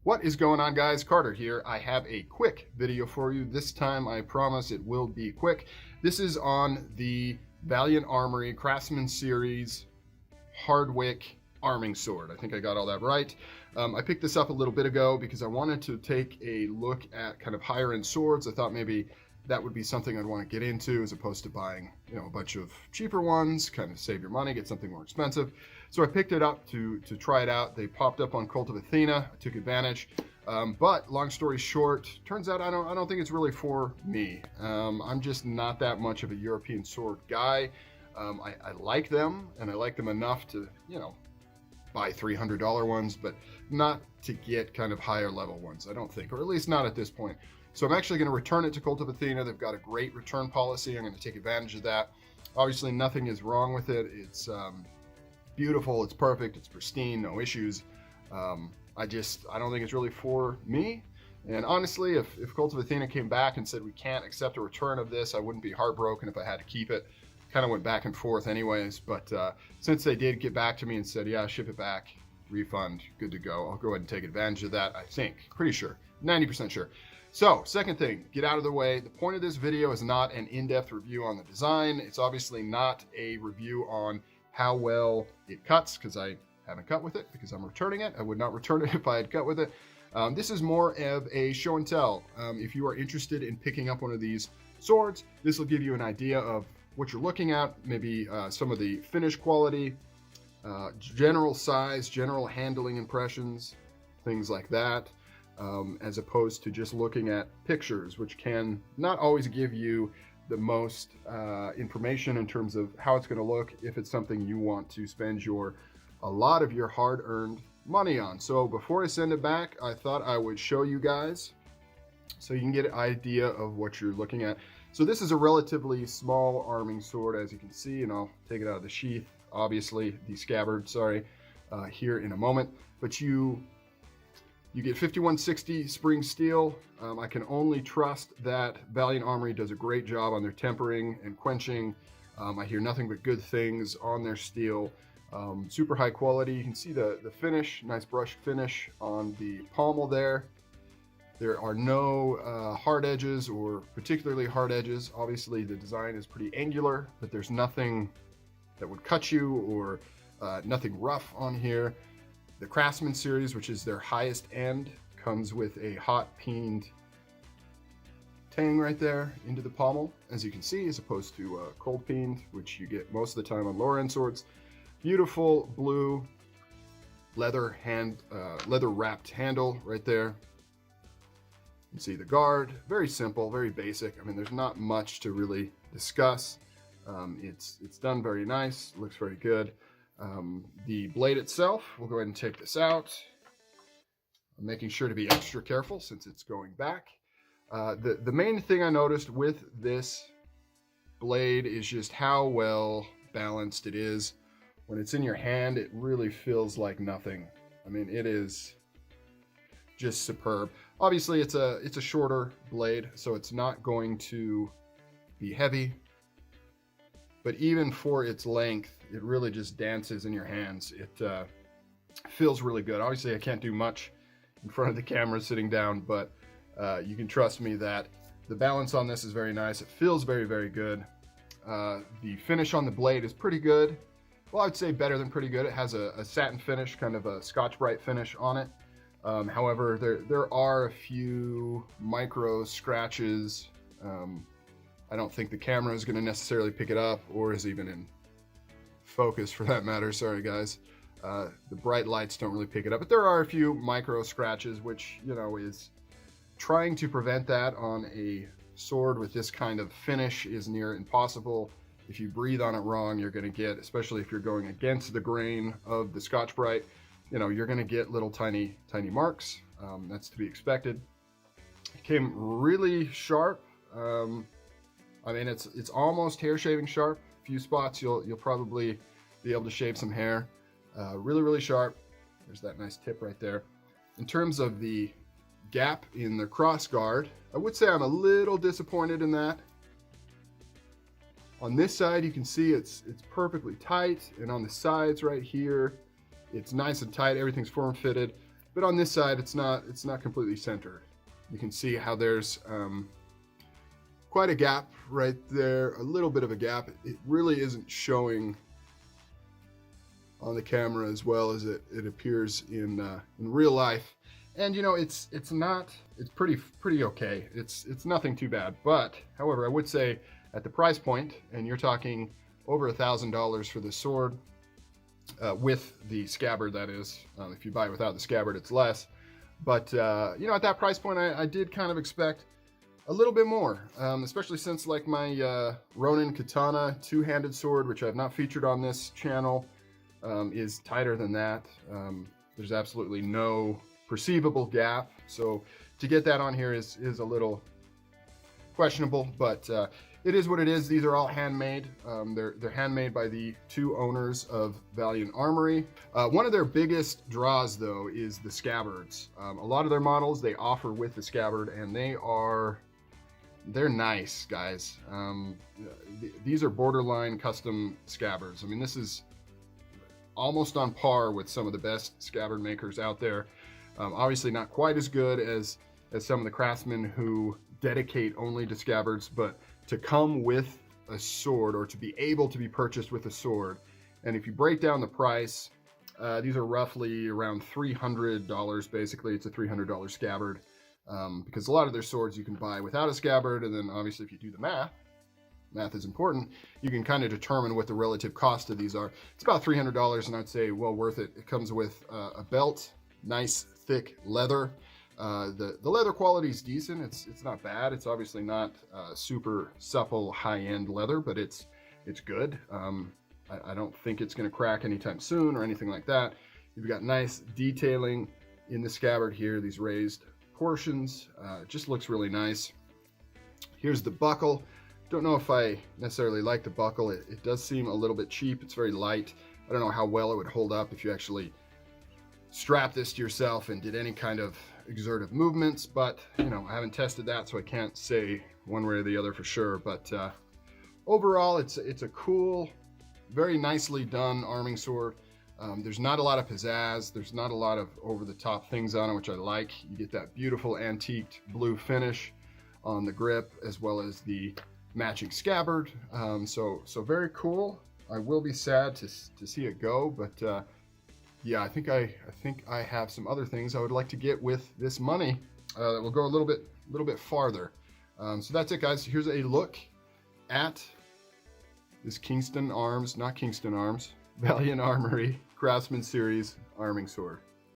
What is going on, guys? Carter here. I have a quick video for you. This time I promise it will be quick. This is on the Valiant Armoury Craftsman Series Hardwick arming sword. I think I got all that right. I picked this up a little bit ago because I wanted to take a look at kind of higher end swords. I thought maybe that would be something I'd want to get into as opposed to buying, a bunch of cheaper ones, kind of save your money, get something more expensive. So I picked it up to try it out. They popped up on Cult of Athena. I took advantage. But long story short, turns out I don't think it's really for me. I'm just not that much of a European sword guy. I like them, and I like them enough to, buy $300 ones, but not to get kind of higher level ones, I don't think, or at least not at this point. So I'm actually going to return it to Cult of Athena. They've got a great return policy. I'm going to take advantage of that. Obviously, nothing is wrong with it. It's beautiful. It's perfect. It's pristine. No issues. I don't think it's really for me. And honestly, if Cult of Athena came back and said we can't accept a return of this, I wouldn't be heartbroken if I had to keep it. Kind of went back and forth anyways, but since they did get back to me and said, yeah, ship it back, refund, good to go, I'll go ahead and take advantage of that. I think, pretty sure, 90% sure. So, second thing, get out of the way. The point of this video is not an in-depth review on the design. It's obviously not a review on how well it cuts, because I haven't cut with it, because I'm returning it. I would not return it if I had cut with it. This is more of a show and tell. If you are interested in picking up one of these swords, this will give you an idea of what you're looking at, maybe some of the finish quality, general size, general handling impressions, things like that, as opposed to just looking at pictures, which can not always give you the most information in terms of how it's going to look if it's something you want to spend a lot of your hard-earned money on. So before I send it back, I thought I would show you guys so you can get an idea of what you're looking at. So this is a relatively small arming sword, as you can see, and I'll take it out of the sheath, obviously, the scabbard, sorry, here in a moment. But you get 5160 spring steel. I can only trust that Valiant Armoury does a great job on their tempering and quenching. I hear nothing but good things on their steel. Super high quality. You can see the finish, nice brushed finish on the pommel there. There are no hard edges or particularly hard edges. Obviously, the design is pretty angular, but there's nothing that would cut you or nothing rough on here. The Craftsman Series, which is their highest end, comes with a hot-peened tang right there into the pommel, as you can see, as opposed to cold-peened, which you get most of the time on lower-end swords. Beautiful blue leather-wrapped handle right there. You can see the guard, very simple, very basic. I mean, there's not much to really discuss. It's done very nice, looks very good. The blade itself, we'll go ahead and take this out. I'm making sure to be extra careful since it's going back. The main thing I noticed with this blade is just how well balanced it is. When it's in your hand, it really feels like nothing. I mean, it is just superb. Obviously, it's a shorter blade, so it's not going to be heavy. But even for its length, it really just dances in your hands. It feels really good. Obviously, I can't do much in front of the camera sitting down, but you can trust me that the balance on this is very nice. It feels very, very good. The finish on the blade is pretty good. Well, I'd say better than pretty good. It has a satin finish, kind of a Scotch-Brite finish on it. However, there are a few micro scratches. I don't think the camera is going to necessarily pick it up, or is even in focus for that matter. Sorry, guys. The bright lights don't really pick it up, but there are a few micro scratches, which, is trying to prevent that on a sword with this kind of finish is near impossible. If you breathe on it wrong, you're going to get, especially if you're going against the grain of the Scotch-Brite, you're going to get little tiny marks. That's to be expected. It came really sharp. I mean, it's almost hair shaving sharp. A few spots you'll probably be able to shave some hair. Really, really sharp. There's that nice tip right there. In terms of the gap in the cross guard, I would say I'm a little disappointed in that. On this side, you can see it's perfectly tight, and on the sides right here, it's nice and tight. Everything's form fitted. but on this side it's not completely centered. You can see how there's quite a gap right there, a little bit of a gap. It really isn't showing on the camera as well as it appears in real life. And you know, it's pretty okay. It's nothing too bad. But however, I would say at the price point, and you're talking over $1,000 for this sword, with the scabbard, that is. If you buy it without the scabbard, it's less. But you know, at that price point, I did kind of expect a little bit more, especially since like my Ronin Katana two-handed sword, which I've not featured on this channel, is tighter than that. There's absolutely no perceivable gap, so to get that on here is a little questionable, but it is what it is. These are all handmade. They're handmade by the two owners of Valiant Armoury. One of their biggest draws, though, is the scabbards. A lot of their models they offer with the scabbard, and they're nice, guys. These are borderline custom scabbards. I mean, this is almost on par with some of the best scabbard makers out there. Obviously not quite as good as some of the craftsmen who dedicate only to scabbards, but to come with a sword, or to be able to be purchased with a sword, and if you break down the price, these are roughly around $300. Basically, it's a $300 scabbard, because a lot of their swords you can buy without a scabbard, and then obviously if you do the math is important, you can kind of determine what the relative cost of these are. It's about $300, and I'd say well worth it. It comes with a belt, nice thick leather. The leather quality is decent. It's not bad. It's obviously not super supple high-end leather, but it's good. I don't think it's going to crack anytime soon or anything like that. You've got nice detailing in the scabbard here, these raised portions. It just looks really nice. Here's the buckle. Don't know if I necessarily like the buckle. It does seem a little bit cheap. It's very light. I don't know how well it would hold up if you actually strap this to yourself and did any kind of exertive movements, but you know, I haven't tested that, so I can't say one way or the other for sure. But overall, it's a cool, very nicely done arming sword. There's not a lot of pizzazz. There's not a lot of over-the-top things on it, which I like. You get that beautiful antiqued blue finish on the grip, as well as the matching scabbard. So very cool. I will be sad to see it go, but yeah, I think I have some other things I would like to get with this money that will go a little bit farther. So that's it, guys. Here's a look at this Valiant Armoury Craftsman Series Arming Sword.